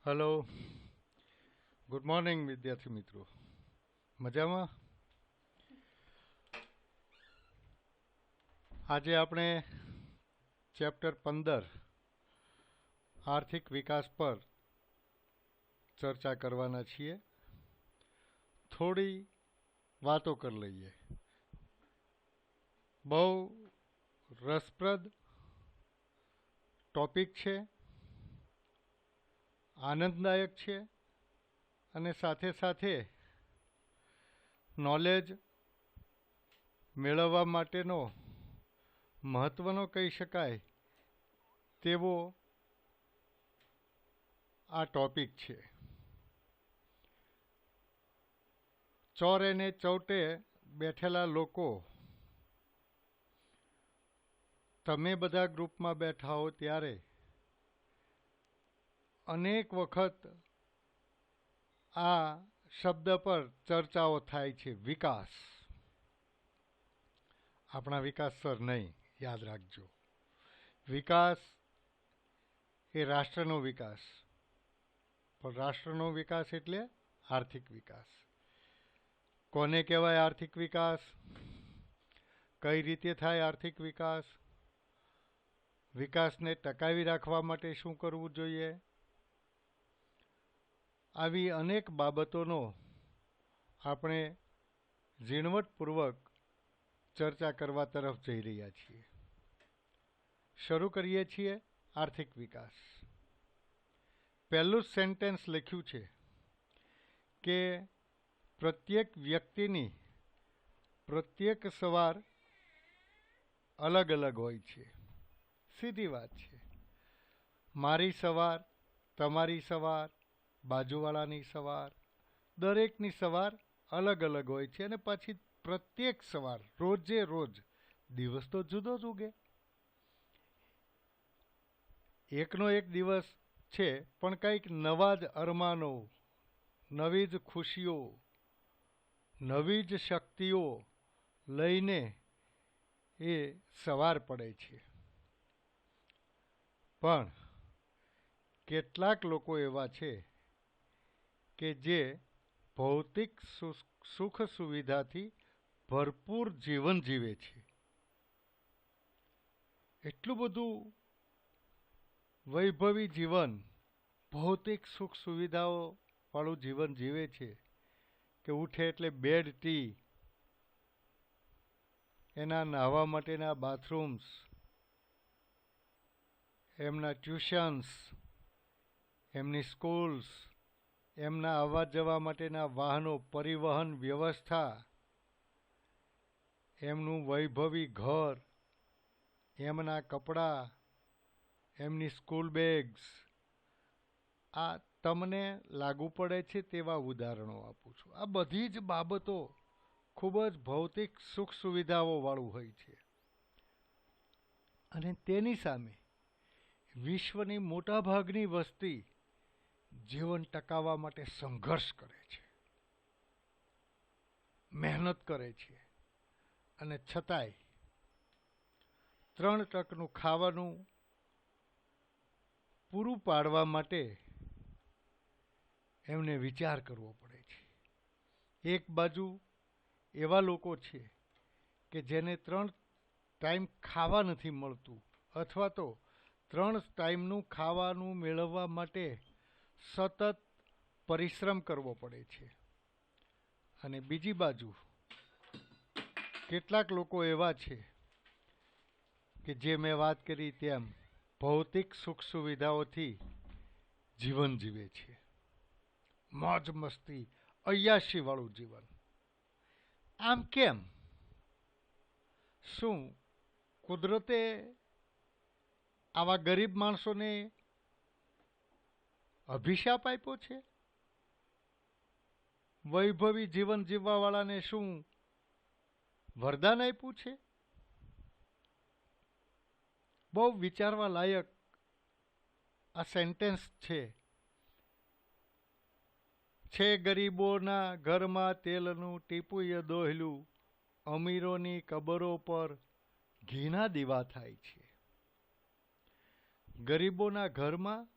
Hello, good morning વિદ્યાર્થી મિત્રો. મજામાં? આજે આપણે ચેપ્ટર 15 આર્થિક વિકાસ પર ચર્ચા કરવાના છીએ. થોડી વાતો કરી લઈએ. બહુ રસપ્રદ ટોપિક છે, આનંદદાયક છે અને સાથે સાથે નોલેજ મેળવવા માટેનો મહત્વનો કહી શકાય તેવો આ ટોપિક છે. ચોરે ને ચૌટે બેઠેલા લોકો, તમે બધા ગ્રુપમાં બેઠા હો ત્યારે અનેક વખત આ શબ્દ પર ચર્ચાઓ થાય છે. વિકાસ. આપણા વિકાસ સર નહીં, યાદ રાખજો. વિકાસ એ રાષ્ટ્રનો વિકાસ, પણ રાષ્ટ્રનો વિકાસ એટલે આર્થિક વિકાસ. કોને કહેવાય આર્થિક વિકાસ? કઈ રીતે થાય આર્થિક વિકાસ? વિકાસને ટકાવી રાખવા માટે શું કરવું જોઈએ? આવી અનેક બાબતોનો આપણે ઝીણવટપૂર્વક ચર્ચા કરવા તરફ જઈ રહ્યા છીએ. શરૂ કરીએ છીએ. આર્થિક વિકાસ. પહેલું સેન્ટેન્સ લખ્યું છે કે પ્રત્યેક વ્યક્તિની પ્રત્યેક સવાર અલગ અલગ હોય છે. સીધી વાત છે. મારી સવાર, તમારી સવાર, બાજુવાળાની સવાર, દરેકની સવાર અલગ અલગ હોય છે. અને પછી પ્રત્યેક સવાર રોજે રોજ દિવસ તો જુદો જ ઉગે. એકનો એક દિવસ છે, પણ કંઈક નવા જ અરમાનો, નવી જ ખુશીઓ, નવી જ શક્તિઓ લઈને એ સવાર પડે છે. પણ કેટલાક લોકો એવા છે કે જે ભૌતિક સુખ સુવિધાથી ભરપૂર જીવન જીવે છે. એટલું બધું વૈભવી જીવન, ભૌતિક સુખ સુવિધાઓ વાળું જીવન જીવે છે કે ઉઠે એટલે બેડ ટી, એના નાહવા માટેના બાથરૂમ્સ, એમના ટ્યુશન્સ, એમની સ્કૂલ્સ, એમના આવવા જવા માટેના વાહનો, પરિવહન વ્યવસ્થા, એમનું વૈભવી ઘર, એમના કપડાં, એમની સ્કૂલ બેગ્સ. આ તમને લાગુ પડે છે તેવા ઉદાહરણો આપું છું. આ બધી જ બાબતો ખૂબ જ ભૌતિક સુખ સુવિધાઓ વાળું હોય છે. અને તેની સામે વિશ્વની મોટાભાગની વસ્તી જીવન ટકાવવા માટે સંઘર્ષ કરે છે, મહેનત કરે છે, અને છતાંય 3 ટકનું ખાવાનું પૂરું પાડવા માટે એમને વિચાર કરવો પડે છે. એક બાજુ એવા લોકો છે કે જેને 3 ટાઈમ ખાવા નથી મળતું, અથવા તો 3 ટાઈમનું ખાવાનું મેળવવા માટે સતત પરિશ્રમ કરવો પડે છે. અને બીજી બાજુ કેટલાક લોકો એવા છે કે જે મેં વાત કરી તેમ ભૌતિક સુખ સુવિધાઓથી જીવન જીવે છે. મોજ મસ્તી, અય્યાશી વાળું જીવન. આમ કેમ? શું કુદરતે આવા ગરીબ માણસોને અભિશાપ આપ્યો છે? વૈભવી જીવન જીવવા વાળાને શું વરદાન આપ્યું છે? બહુ વિચારવા લાયક આ સેન્ટેન્સ છે. છે ગરીબોના ઘરમાં તેલનું ટીપુય દોહલું, અમીરોની કબરો પર ઘીના દીવા થાય છે. ગરીબોના ઘરમાં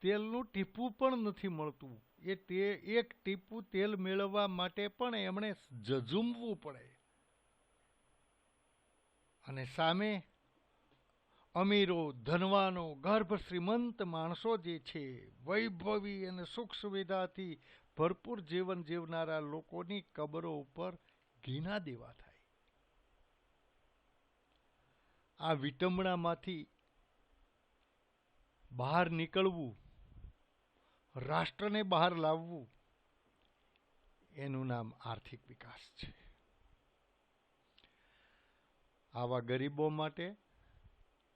તેલનું ટીપું પણ નથી મળતું. એક ટીપું તેલ મેળવવા માટે પણ એમણે ઝઝૂમવું પડે. અને સામે અમીરો, ધનવાનો, ગર્ભ શ્રીમંત માણસો જે છે, વૈભવી અને સુખ સુવિધાથી ભરપૂર જીવન જીવનારા લોકોની કબરો ઉપર ઘીના દેવા થાય. આ વિટંબણામાંથી બહાર નીકળવું, રાષ્ટ્રને બહાર લાવવું, એનું નામ આર્થિક વિકાસ છે. આવા ગરીબો માટે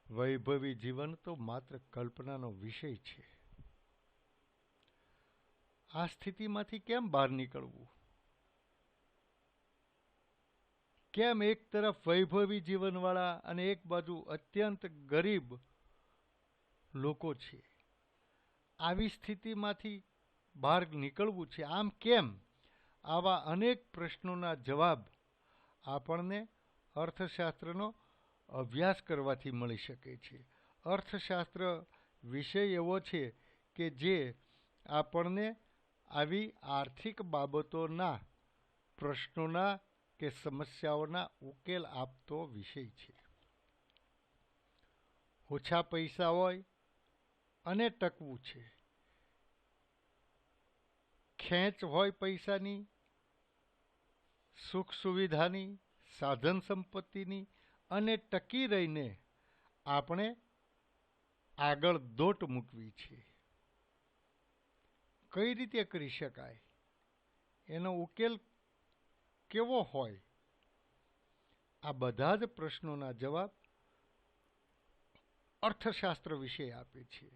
વૈભવી જીવન તો માત્ર કલ્પનાનો વિષય છે. આ સ્થિતિમાંથી કેમ બહાર નીકળવું? કેમ એક તરફ વૈભવી જીવનવાળા અને એક બાજુ અત્યંત ગરીબ લોકો છે? આવી સ્થિતિમાંથી બહાર નીકળવું છે. આમ કેમ? આવા અનેક પ્રશ્નોના જવાબ આપણને અર્થશાસ્ત્રનો અભ્યાસ કરવાથી મળી શકે છે. અર્થશાસ્ત્ર વિષય એવો છે કે જે આપણને આવી આર્થિક બાબતોના પ્રશ્નોના કે સમસ્યાઓના ઉકેલ આપતો વિષય છે. ઓછા પૈસા હોય અને ટકવું છે. ખેંચ હોય પૈસાની, સુખ સુવિધાની, સાધન સંપત્તિની, અને ટકી રહીને આપણે આગળ દોટ મૂકવી છે. કઈ રીતે કરી શકાય? એનો ઉકેલ કેવો હોય? આ બધા જ પ્રશ્નોના જવાબ અર્થશાસ્ત્ર વિશે આપે છે.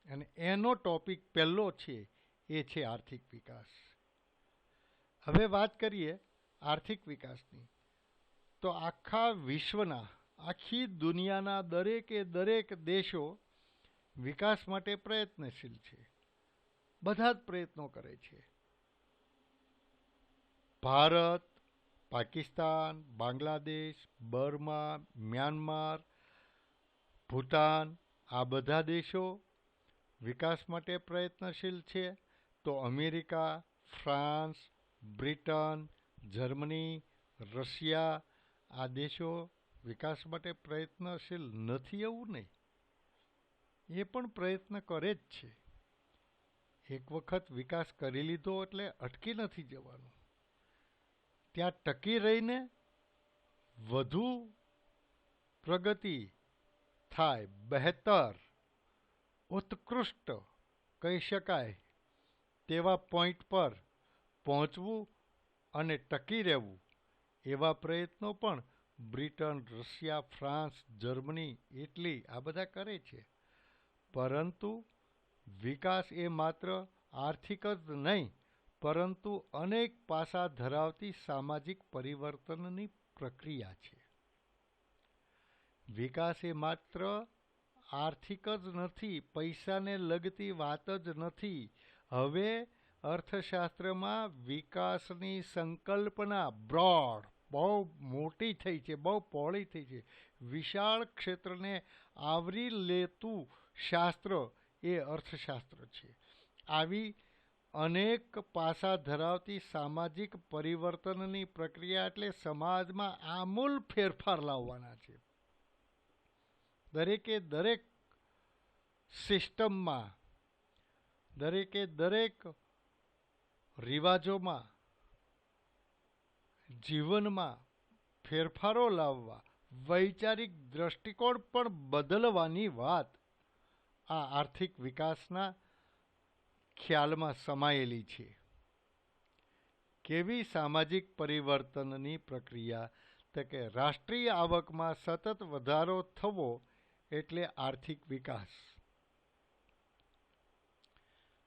અને એનો ટોપિક પહેલો છે એ છે આર્થિક વિકાસ. હવે વાત કરીએ આર્થિક વિકાસની, તો આખા વિશ્વના, આખી દુનિયાના દરેકે દરેક દેશો વિકાસ માટે પ્રયત્નશીલ છે. બધા જ પ્રયત્નો કરે છે. ભારત, પાકિસ્તાન, બાંગ્લાદેશ, બર્મા, મ્યાનમાર, ભૂટાન, આ બધા દેશો વિકાસ માટે પ્રયત્નશીલ છે. તો America, France, Britain, Germany, Russia, આ દેશો વિકાસ માટે પ્રયત્નશીલ નથી એવું નહીં. એ પણ પ્રયત્ન કરે જ છે. એક વખત વિકાસ કરી લીધો એટલે અટકી નથી જવાનું. ત્યાં ટકી રહીને વધુ પ્રગતિ થાય, બહેતર, ઉત્કૃષ્ટ કહી શકાય તેવા પોઈન્ટ પર પહોંચવું અને ટકી રહેવું, એવા પ્રયત્નો પણ Britain, Russia, France, Germany, Italy આ બધા કરે છે. પરંતુ વિકાસ એ માત્ર આર્થિક જ નહીં, પરંતુ અનેક પાસા ધરાવતી સામાજિક પરિવર્તનની પ્રક્રિયા છે. વિકાસ એ માત્ર આર્થિક જ નથી, પૈસાને લગતી વાત જ નથી. હવે અર્થશાસ્ત્રમાં વિકાસની સંકલ્પના બ્રોડ, બહુ મોટી થઈ છે, બહુ પહોળી થઈ છે. વિશાળ ક્ષેત્રને આવરી લેતું શાસ્ત્ર એ અર્થશાસ્ત્ર છે. આવી અનેક પાસા ધરાવતી સામાજિક પરિવર્તનની પ્રક્રિયા એટલે સમાજમાં આમૂલ ફેરફાર લાવવાના છે. દરેકે દરેક સિસ્ટમમાં, દરેકે દરેક રિવાજોમાં, જીવનમાં ફેરફારો લાવવા, વૈચારિક દ્રષ્ટિકોણ પણ બદલવાની વાત આ આર્થિક વિકાસના ખ્યાલમાં સમાયેલી છે. કેવી સામાજિક પરિવર્તનની પ્રક્રિયા? તો કે રાષ્ટ્રીય આવકમાં સતત વધારો થવો એટલે આર્થિક વિકાસ.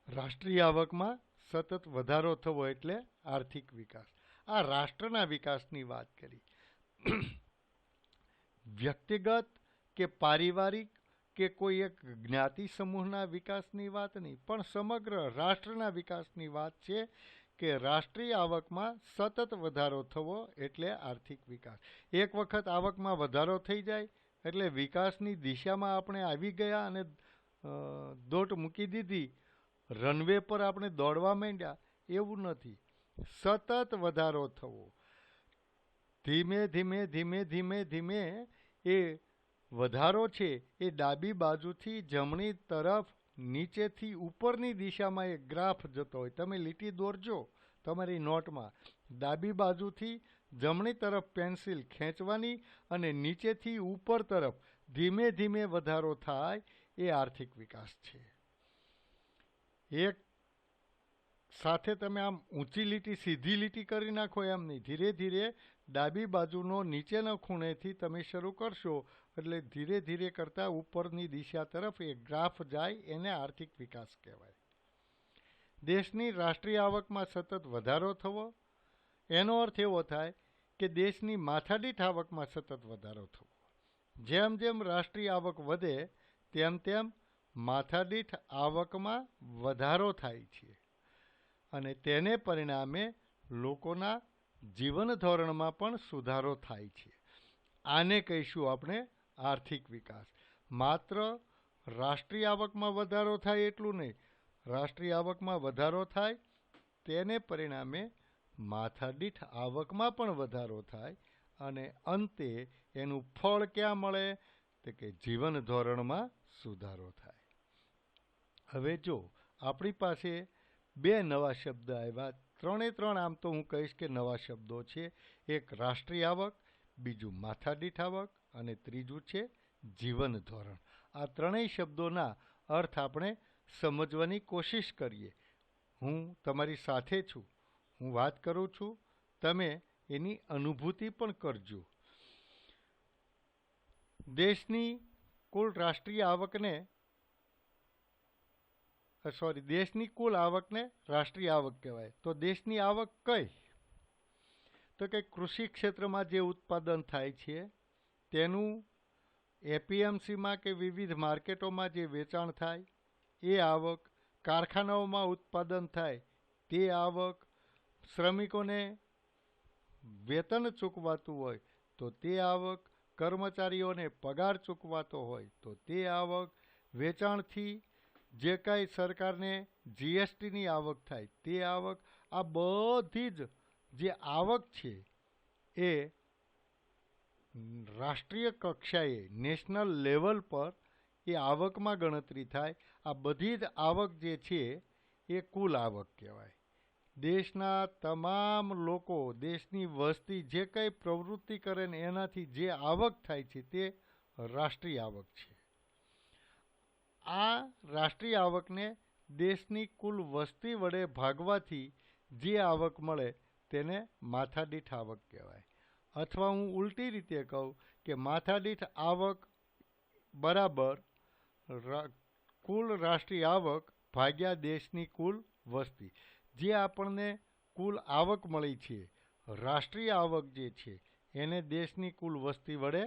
રાષ્ટ્રીય આવકમાં સતત વધારો થવો એટલે આર્થિક વિકાસ. આ રાષ્ટ્રના વિકાસની વાત કરી. વ્યક્તિગત કે પારિવારિક કે કોઈ એક જ્ઞાતિ સમૂહના વિકાસની વાત નહીં, પણ સમગ્ર રાષ્ટ્રના વિકાસની વાત છે કે રાષ્ટ્રીય આવકમાં સતત વધારો થવો એટલે આર્થિક વિકાસ. એક વખત આવકમાં વધારો થઈ જાય એટલે વિકાસની દિશામાં આપણે આવી ગયા અને દોટ મૂકી દીધી, રનવે પર આપણે દોડવા માંડ્યા, એવું નથી. સતત વધારો થવો, ધીમે ધીમે ધીમે ધીમે ધીમે એ વધારો છે એ ડાબી બાજુથી જમણી તરફ નીચેથી ઉપરની દિશામાં એક ગ્રાફ જતો હોય. તમે લીટી દોરજો તમારી નોટમાં, ડાબી બાજુથી જમણી તરફ પેન્સિલ ખેંચવાની અને નીચેથી ઉપર તરફ ધીમે ધીમે વધારો થાય, એ આર્થિક વિકાસ છે. એક સાથે તમે આમ ઊંચી લીટી સીધી લીટી કરી નાખો એમ નહીં, ધીરે ધીરે ડાબી બાજુનો નીચેના ખૂણેથી તમે શરૂ કરશો એટલે ધીરે ધીરે કરતાં ઉપરની દિશા તરફ એક ગ્રાફ જાય, એને આર્થિક વિકાસ કહેવાય. દેશની રાષ્ટ્રીય આવકમાં સતત વધારો થવો, એનો અર્થ એવો થાય કે દેશની માથાદીઠ આવકમાં સતત વધારો થવો. જેમ જેમ રાષ્ટ્રીય આવક વધે તેમ તેમ માથાદીઠ આવકમાં વધારો થાય છે અને તેને પરિણામે લોકોના જીવન ધોરણમાં પણ સુધારો થાય છે. આને કહીશું આપણે આર્થિક વિકાસ. માત્ર રાષ્ટ્રીય આવકમાં વધારો થાય એટલું નહીં, રાષ્ટ્રીય આવકમાં વધારો થાય તેને પરિણામે માથાદીઠ આવકમાં પણ વધારો થાય અને અંતે એનું ફળ ક્યાં મળે? તો કે જીવન ધોરણમાં સુધારો થાય. હવે જો આપણી પાસે બે નવા શબ્દ આવ્યા, ત્રણે ત્રણ આમ તો હું કહીશ કે નવા શબ્દો છે. એક રાષ્ટ્રીય આવક, બીજું માથાદીઠ આવક અને ત્રીજું છે જીવન ધોરણ. આ ત્રણેય શબ્દોના અર્થ આપણે સમજવાની કોશિશ કરીએ. હું તમારી સાથે છું, હું વાત કરું છું, તમે એની અનુભૂતિ પણ કરજો. દેશની કુલ રાષ્ટ્રીય આવકને દેશની કુલ આવકને રાષ્ટ્રીય આવક કહેવાય. તો દેશની આવક કઈ? તો કે કૃષિ ક્ષેત્રમાં જે ઉત્પાદન થાય છે તેનું એપીએમસીમાં કે વિવિધ માર્કેટોમાં જે વેચાણ થાય એ આવક, કારખાનાઓમાં ઉત્પાદન થાય તે આવક, શ્રમિકોને વેતન ચૂકવાતું હોય તો તે આવક, કર્મચારીઓને પગાર ચૂકવાતો હોય તો તે આવક, વેચાણથી જે કાંઈ સરકારને જીએસટીની આવક થાય તે આવક, આ બધી જ જે આવક છે એ રાષ્ટ્રીય કક્ષાએ નેશનલ લેવલ પર એ આવકમાં ગણતરી થાય. આ બધી જ આવક જે છે એ કુલ આવક કહેવાય. દેશના તમામ લોકો, દેશની વસ્તી જે કંઈ પ્રવૃત્તિ કરે ને એનાથી જે આવક થાય છે તે રાષ્ટ્રીય આવક છે. આ રાષ્ટ્રીય આવકને દેશની કુલ વસ્તી વડે ભાગવાથી જે આવક મળે તેને માથાદીઠ આવક કહેવાય. અથવા હું ઉલટી રીતે કહું કે માથાદીઠ આવક બરાબર કુલ રાષ્ટ્રીય આવક ભાગ્યા દેશની કુલ વસ્તી. જે આપણને કુલ આવક મળી છે, રાષ્ટ્રીય આવક જે છે એને દેશની કુલ વસ્તી વડે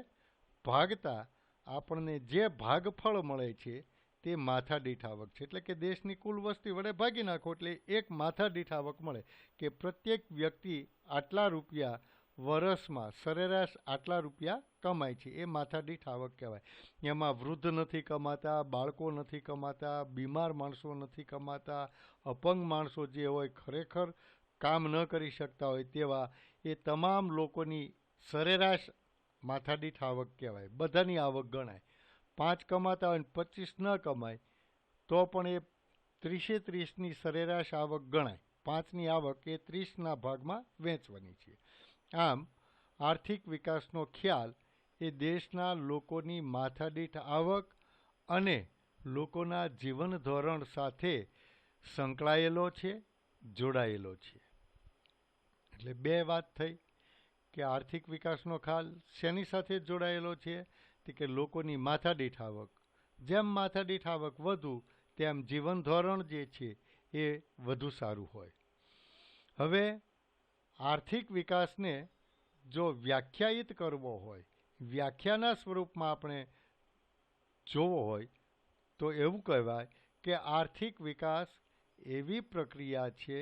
ભાગતા આપણને જે ભાગફળ મળે છે તે માથાદીઠ આવક છે. એટલે કે દેશની કુલ વસ્તી વડે ભાગી નાખો એટલે એક માથાદીઠ આવક મળે કે પ્રત્યેક વ્યક્તિ આટલા રૂપિયા વર્ષમાં સરેરાશ આટલા રૂપિયા કમાય છે, એ માથાદીઠ આવક કહેવાય. એમાં વૃદ્ધ નથી કમાતા, બાળકો નથી કમાતા, બીમાર માણસો નથી કમાતા, અપંગ માણસો જે હોય ખરેખર કામ ન કરી શકતા હોય તેવા, એ તમામ લોકોની સરેરાશ માથાદીઠ આવક કહેવાય. બધાની આવક ગણાય. 5 કમાતા હોય ને 25 ન કમાય તો પણ એ 30-30ની સરેરાશ આવક ગણાય. 5ની આવક એ 30ના ભાગમાં વહેંચવાની છે. આમ આર્થિક વિકાસનો ખ્યાલ એ દેશના લોકોની માથાદીઠ આવક અને લોકોના જીવન ધોરણ સાથે સંકળાયેલો છે, જોડાયેલો છે. એટલે બે વાત થઈ કે આર્થિક વિકાસનો ખ્યાલ શેની સાથે જોડાયેલો છે? તો કે લોકોની માથાદીઠ આવક. જેમ માથાદીઠ આવક વધુ તેમ જીવન ધોરણ જે છે એ વધુ સારું હોય. હવે આર્થિક વિકાસને જો વ્યાખ્યાયિત કરવો હોય, વ્યાખ્યાના સ્વરૂપમાં આપણે જોવો હોય તો એવું કહેવાય કે આર્થિક વિકાસ એવી પ્રક્રિયા છે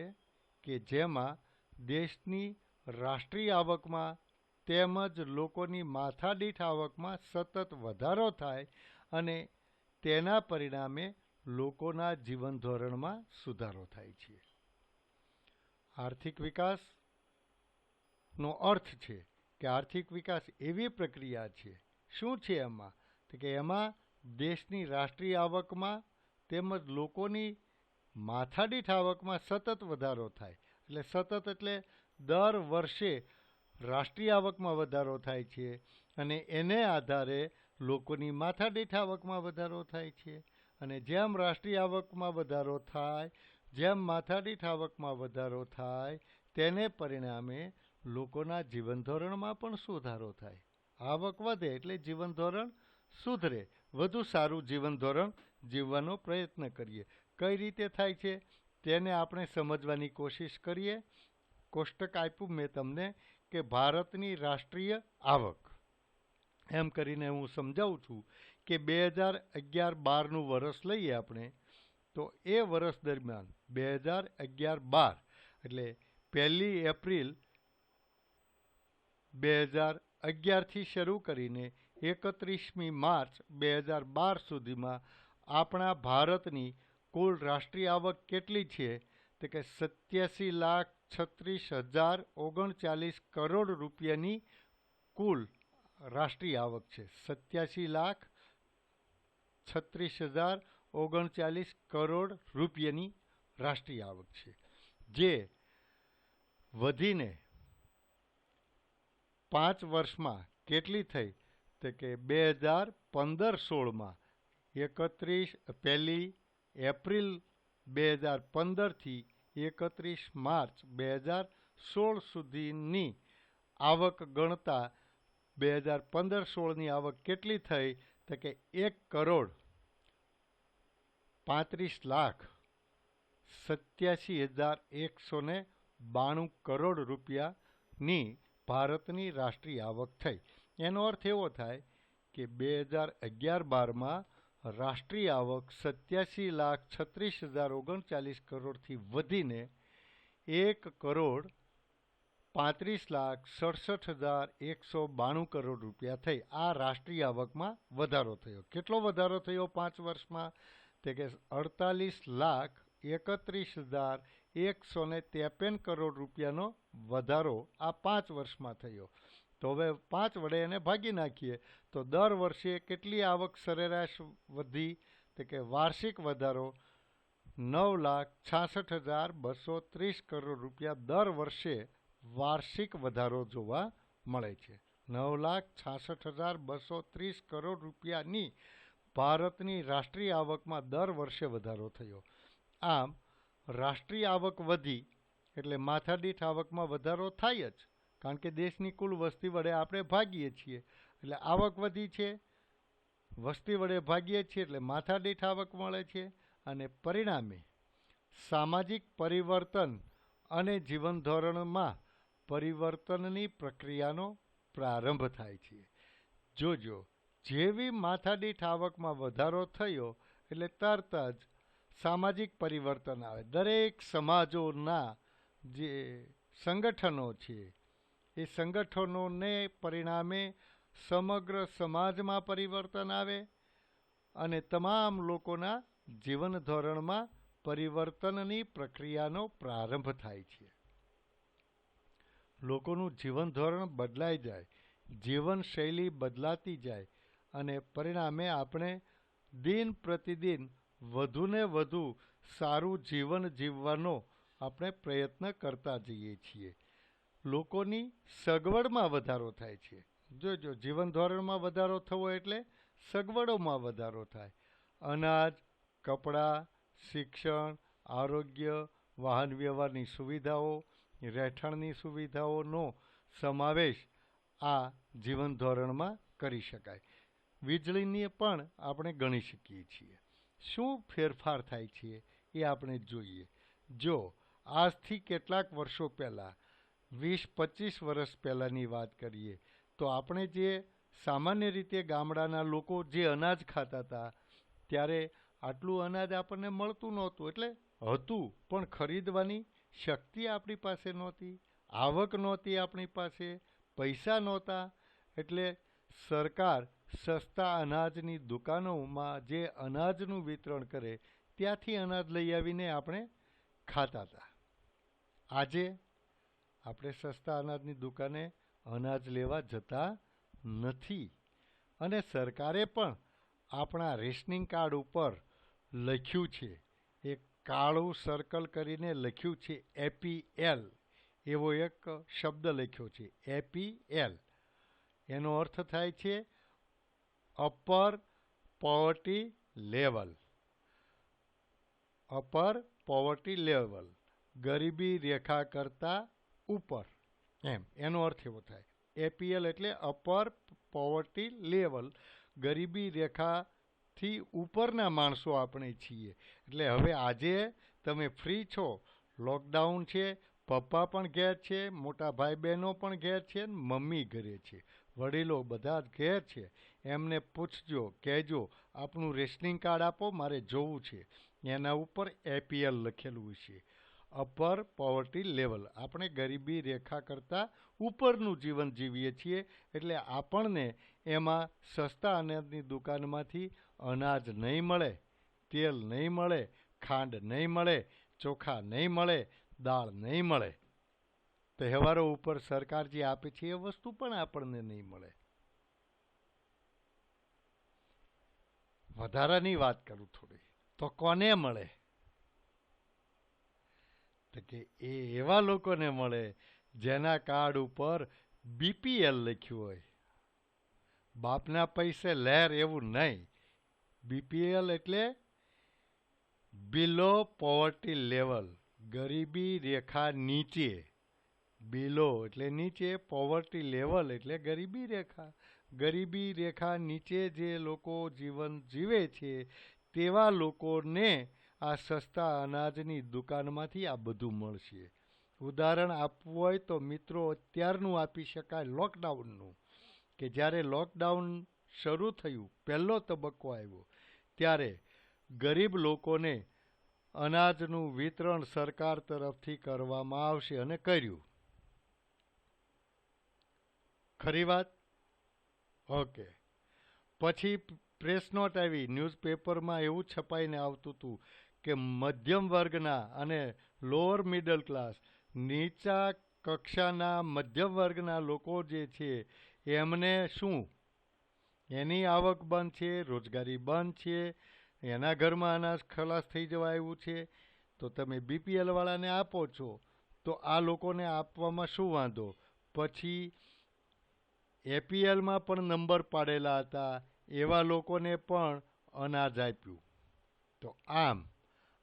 કે જેમાં દેશની રાષ્ટ્રીય આવકમાં તેમજ લોકોની માથાદીઠ આવકમાં સતત વધારો થાય અને તેના પરિણામે લોકોના જીવન ધોરણમાં સુધારો થાય છે. આર્થિક વિકાસનો અર્થ છે કે આર્થિક વિકાસ એવી પ્રક્રિયા છે. શું છે એમાં? તો કે એમાં દેશની રાષ્ટ્રીય આવકમાં તેમજ લોકોની માથાદીઠ આવકમાં સતત વધારો થાય. એટલે સતત એટલે દર વર્ષે રાષ્ટ્રીય આવકમાં વધારો થાય છે અને એને આધારે લોકોની માથાદીઠ આવકમાં વધારો થાય છે. અને જેમ રાષ્ટ્રીય આવકમાં વધારો થાય, જેમ માથાદીઠ આવકમાં વધારો થાય, તેને પરિણામે લોકોના જીવન ધોરણમાં પણ સુધારો થાય. આવક વધે એટલે જીવન ધોરણ સુધરે, વધુ સારું જીવન ધોરણ જીવવાનો પ્રયત્ન કરીએ. કઈ રીતે થાય છે તેને આપણે સમજવાની કોશિશ કરીએ. કોષ્ટક આપ્યું મેં તમને કે ભારતની રાષ્ટ્રીય આવક, એમ કરીને હું સમજાવું છું કે 2011-12નું વર્ષ લઈએ આપણે, તો એ વર્ષ દરમિયાન 2011-12 એટલે 1 એપ્રિલ 2011થી શરૂ કરીને 31મી માર્ચ 2012 સુધીમાં આપણા ભારતની કુલ રાષ્ટ્રીય આવક કેટલી છે? તો કે 87,36,039 કરોડ રૂપિયાની કુલ રાષ્ટ્રીય આવક છે. 87,36,039 કરોડ રૂપિયાની રાષ્ટ્રીય આવક છે, જે વધીને 5 વર્ષમાં કેટલી થઈ? તો કે 2015-16માં 1 એપ્રિલ 2015થી 31 માર્ચ 2016 સુધીની આવક ગણતા 2015-16ની આવક કેટલી થઈ? તો કે 1,35,87,192 કરોડ રૂપિયાની ભારતની રાષ્ટ્રીય આવક થઈ. એનો અર્થ એવો થાય કે 2011-12માં રાષ્ટ્રીય આવક 87,36,039 કરોડથી વધીને 1,35,67,192 કરોડ રૂપિયા થઈ. આ રાષ્ટ્રીય આવકમાં વધારો થયો. કેટલો વધારો થયો 5 વર્ષમાં? તે કે 48,31,153 કરોડ રૂપિયાનો વધારો આ 5 વર્ષમાં થયો. તો હવે 5 વડે એને ભાગી નાખીએ તો દર વર્ષે કેટલી આવક સરેરાશ વધી? તો કે વાર્ષિક વધારો 9,66,230 કરોડ રૂપિયા દર વર્ષે વાર્ષિક વધારો જોવા મળે છે. 9,66,230 કરોડ રૂપિયાની ભારતની રાષ્ટ્રીય આવકમાં દર વર્ષે વધારો થયો. આમ રાષ્ટ્રીય આવક વધી એટલે માથાદીઠ આવકમાં વધારો થાય જ, કારણ કે દેશની કુલ વસ્તી વડે આપણે ભાગીએ છીએ એટલે આવક વધી છે. વસ્તી વડે ભાગીએ છીએ એટલે માથાદીઠ આવક મળે છે અને પરિણામે સામાજિક પરિવર્તન અને જીવન ધોરણમાં પરિવર્તનની પ્રક્રિયાનો પ્રારંભ થાય છે. જોજો, જેવી માથાદીઠ આવકમાં વધારો થયો એટલે તરત જ સામાજિક પરિવર્તન આવે. દરેક સમાજોના જે સંગઠનો છે એ સંગઠનોને પરિણામે સમગ્ર સમાજમાં પરિવર્તન આવે અને તમામ લોકોના જીવન ધોરણમાં પરિવર્તનની પ્રક્રિયાનો પ્રારંભ થાય છે. લોકોનું જીવન ધોરણ બદલાઈ જાય, જીવનશૈલી બદલાતી જાય અને પરિણામે આપણે દિન પ્રતિદિન વધુને વધુ સારું જીવન જીવવાનો આપણે પ્રયત્ન કરતા જઈએ છીએ. લોકોની સગવડમાં વધારો થાય છે. જો જીવન ધોરણમાં વધારો થવો એટલે સગવડોમાં વધારો થાય. અનાજ, કપડાં, શિક્ષણ, આરોગ્ય, વાહન વ્યવહારની સુવિધાઓ, રહેઠાણની સુવિધાઓનો સમાવેશ આ જીવન ધોરણમાં કરી શકાય. વીજળીને પણ આપણે ગણી શકીએ છીએ. શું ફેરફાર થાય છે એ આપણે જોઈએ. જો આજથી કેટલાક વર્ષો પહેલાં 20-25 વર્ષ પહેલાંની વાત કરીએ તો આપણે જે સામાન્ય રીતે ગામડાના લોકો જે અનાજ ખાતા હતા ત્યારે આટલું અનાજ આપણને મળતું નહોતું. એટલે હતું પણ ખરીદવાની શક્તિ આપણી પાસે નહોતી, આવક નહોતી આપણી પાસે, પૈસા નહોતા. એટલે સરકાર સસ્તા અનાજની દુકાનોમાં જે અનાજનું વિતરણ કરે ત્યાંથી અનાજ લઈ આવીને આપણે ખાતા હતા. આજે આપણે સસ્તા અનાજની દુકાને અનાજ લેવા જતા નથી. અને સરકારે પણ આપણા રેશનિંગ કાર્ડ ઉપર લખ્યું છે, એક કાળું સર્કલ કરીને લખ્યું છે APL, એવો એક શબ્દ લખ્યો છે APL. એનો અર્થ થાય છે upper poverty level. Upper poverty level, ગરીબી રેખા કરતા ઉપર, એમ એનો અર્થ એવો થાય. APL એટલે અપર પોવર્ટી લેવલ, ગરીબી રેખાથી ઉપરના માણસો આપણે છીએ. એટલે હવે આજે તમે ફ્રી છો, લોકડાઉન છે, પપ્પા પણ ઘેર છે, મોટા ભાઈ બહેનો પણ ઘેર છે, મમ્મી ઘરે છે, વડીલો બધા જ ઘેર છે. એમને પૂછજો, કહેજો આપણું રેશનિંગ કાર્ડ આપો, મારે જોવું છે. એના ઉપર APL લખેલું છે, અપર પોવર્ટી લેવલ. આપણે ગરીબી રેખા કરતાં ઉપરનું જીવન જીવીએ છીએ. એટલે આપણને એમાં સસ્તા અનાજની દુકાનમાંથી અનાજ નહીં મળે, તેલ નહીં મળે, ખાંડ નહીં મળે, ચોખા નહીં મળે, દાળ નહીં મળે. તહેવારો ઉપર સરકાર જે આપે છે એ વસ્તુ પણ આપણને નહીં મળે. વધારાની વાત કરું થોડી, તો કોને મળે? તો કે એ એવા લોકોને મળે જેના કાર્ડ ઉપર BPL લખ્યું હોય. બાપના પૈસે લહેર એવું નહીં. BPL એટલે બિલો પોવર્ટી લેવલ, ગરીબી રેખા નીચે. બિલો એટલે નીચે, પોવર્ટી લેવલ એટલે ગરીબી રેખા. ગરીબી રેખા નીચે જે લોકો જીવન જીવે છે તેવા લોકોને આ સસ્તા અનાજની દુકાનમાંથી આ બધું મળશે. ઉદાહરણ આપવું હોય તો મિત્રો અત્યારનું આપી શકાય, લોકડાઉનનું. કે જ્યારે લોકડાઉન શરૂ થયું, પહેલો તબક્કો આવ્યો, ત્યારે ગરીબ લોકોને અનાજનું વિતરણ સરકાર તરફથી કરવામાં આવશે અને કર્યું. ખરી વાત? ઓકે. પછી પ્રેસ નોટ આવી, ન્યૂઝપેપરમાં એવું છપાઈને આવતું હતું કે મધ્યમ વર્ગના અને લોઅર મિડલ ક્લાસ, નીચા કક્ષાના મધ્યમ વર્ગના લોકો જે છે એમને શું, એની આવક બંધ છે, રોજગારી બંધ છે, એના ઘરમાં અનાજ ખલાસ થઈ જવા આવ્યું છે, તો તમે BPL વાળાને આપો છો તો આ લોકોને આપવામાં શું વાંધો? પછી APLમાં પણ નંબર પાડેલા હતા, એવા લોકોને પણ અનાજ આપ્યું. તો આમ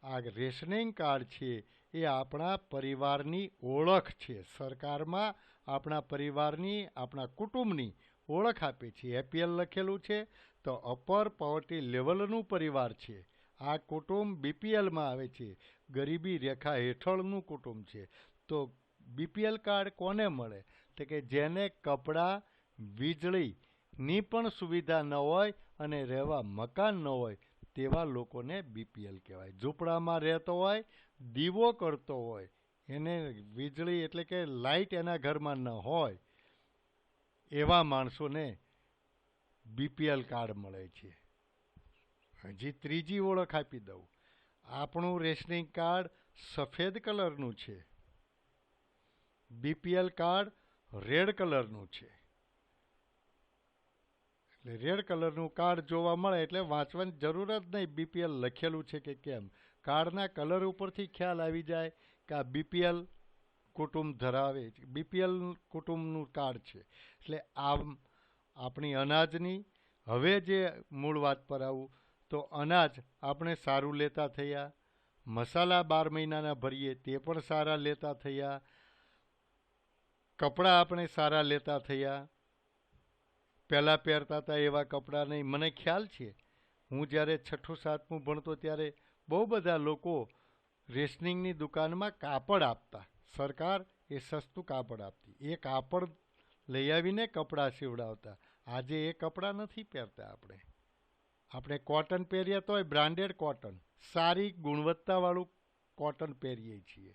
આ રેશનિંગ કાર્ડ છે એ આપણા પરિવારની ઓળખ છે. સરકારમાં આપણા પરિવારની, આપણા કુટુંબની ઓળખ આપે છે. APL લખેલું છે તો અપર પોવર્ટી લેવલનું પરિવાર છે. આ કુટુંબ BPLમાં આવે છે, ગરીબી રેખા હેઠળનું કુટુંબ છે. તો BPL કાર્ડ કોને મળે? તો કે જેને કપડાં, વીજળીની પણ સુવિધા ન હોય અને રહેવા મકાન ન હોય તેવા લોકોને BPL કહેવાય. ઝૂંપડામાં રહેતો હોય, દીવો કરતો હોય, એને વીજળી એટલે કે લાઇટ એના ઘરમાં ન હોય, એવા માણસોને BPL કાર્ડ મળે છે. હજી ત્રીજી ઓળખ આપી દઉં. આપણું રેશનિંગ કાર્ડ સફેદ કલરનું છે, BPL કાર્ડ રેડ કલરનું છે. એટલે રેડ કલરનું કાર્ડ જોવા મળે એટલે વાંચવાની જરૂર જ નહીં BPL લખેલું છે કે કેમ. કાર્ડના કલર ઉપરથી ખ્યાલ આવી જાય કે આ BPL કુટુંબ ધરાવે છે, BPL કુટુંબનું કાર્ડ છે. એટલે આમ આપણી અનાજની, હવે જે મૂળ વાત પર આવું તો અનાજ આપણે સારું લેતા થયા, મસાલા 12 મહિનાના ભરીએ તે પણ સારા લેતા થયા, કપડાં આપણે સારા લેતા થયા. પહેલાં પહેરતા હતા એવા કપડાં નહીં. મને ખ્યાલ છે, હું જ્યારે 6ઠું 7મું ભણતો ત્યારે બહુ બધા લોકો રેશનિંગની દુકાનમાં કાપડ આપતા. સરકાર એ સસ્તું કાપડ આપતી, એ કાપડ લઈ આવીને કપડાં સીવડાવતા. આજે એ કપડાં નથી પહેરતા. આપણે કોટન પહેરીએ તોય બ્રાન્ડેડ કોટન, સારી ગુણવત્તાવાળું કોટન પહેરીએ છીએ.